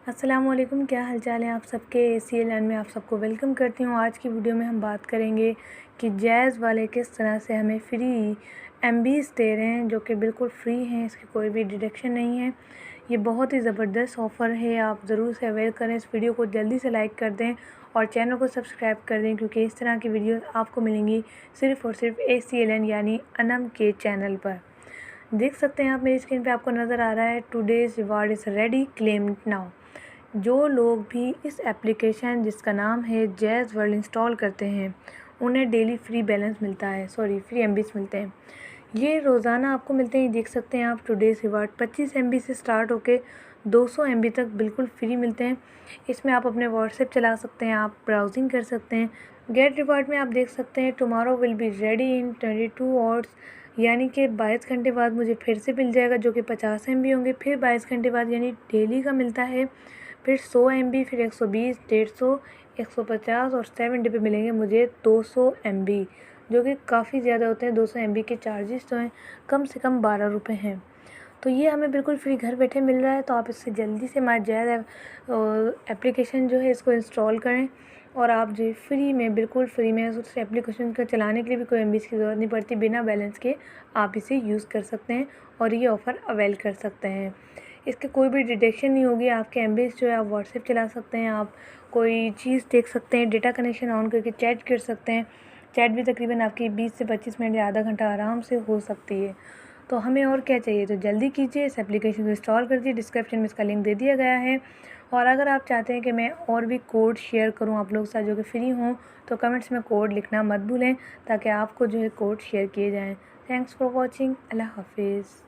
अस्सलामुअलैकुम, क्या हाल चाल है आप सबके। ACLN में आप सबको वेलकम करती हूँ। आज की वीडियो में हम बात करेंगे कि जैज़ वाले किस तरह से हमें फ्री MBs दे रहे हैं, जो कि बिल्कुल फ्री हैं, इसकी कोई भी डिडक्शन नहीं है। ये बहुत ही ज़बरदस्त ऑफ़र है, आप ज़रूर से अवेल करें। इस वीडियो को जल्दी से लाइक कर दें और चैनल को सब्सक्राइब कर दें, क्योंकि इस तरह की वीडियो आपको मिलेंगी सिर्फ़ और सिर्फ ACLN यानी अनम के चैनल पर। देख सकते हैं आप, मेरी स्क्रीन पे आपको नज़र आ रहा है today's reward is ready, claim it now. जो लोग भी इस एप्लीकेशन जिसका नाम है जैज़ वर्ल्ड इंस्टॉल करते हैं, उन्हें डेली फ्री बैलेंस मिलता है, फ्री MBs मिलते हैं। ये रोज़ाना आपको मिलते हैं। देख सकते हैं आप, टुडेज़ रिवार्ड 25 MB से स्टार्ट होके 200 MB तक बिल्कुल फ्री मिलते हैं। इसमें आप अपने व्हाट्सएप चला सकते हैं, आप ब्राउजिंग कर सकते हैं। गेट रिवार्ड में आप देख सकते हैं tomorrow will be ready in 22 hours, यानी कि 22 घंटे बाद मुझे फिर से मिल जाएगा, जो कि 50 MB होंगे। फिर 22 घंटे बाद यानी डेली का मिलता है। फिर 100 MB, फिर 120, 150, 150 और 7 डे पे मिलेंगे मुझे 200 MB, जो कि काफ़ी ज़्यादा होते हैं। 200 MB के चार्जेस तो हैं कम से कम 12 रुपये हैं। तो ये हमें बिल्कुल फ्री घर बैठे मिल रहा है। तो आप इससे जल्दी से माय जैज़ एप्लीकेशन जो है इसको इंस्टॉल करें, और आप जो फ्री में, बिल्कुल फ्री में, उस एप्लीकेशन को चलाने के लिए भी कोई MBs की ज़रूरत नहीं पड़ती। बिना बैलेंस के आप इसे यूज़ कर सकते हैं और ये ऑफ़र अवेल कर सकते हैं। इसके कोई भी डिडक्शन नहीं होगी। आपके MBs जो है आप व्हाट्सएप चला सकते हैं, आप कोई चीज़ देख सकते हैं, डेटा कनेक्शन ऑन करके चैट कर सकते हैं। चैट भी तकरीबन आपकी 20 से 25 मिनट या आधा घंटा आराम से हो सकती है। तो हमें और क्या चाहिए, तो जल्दी कीजिए, इस एप्लीकेशन को इंस्टॉल कर दीजिए। डिस्क्रिप्शन में इसका लिंक दे दिया गया है। और अगर आप चाहते हैं कि मैं और भी कोड शेयर करूं आप लोगों के साथ जो कि फ्री हों, तो कमेंट्स में कोड लिखना मत भूलें, ताकि आपको जो है कोड शेयर किए जाएँ। Thanks for watching. अल्लाह हाफिज़।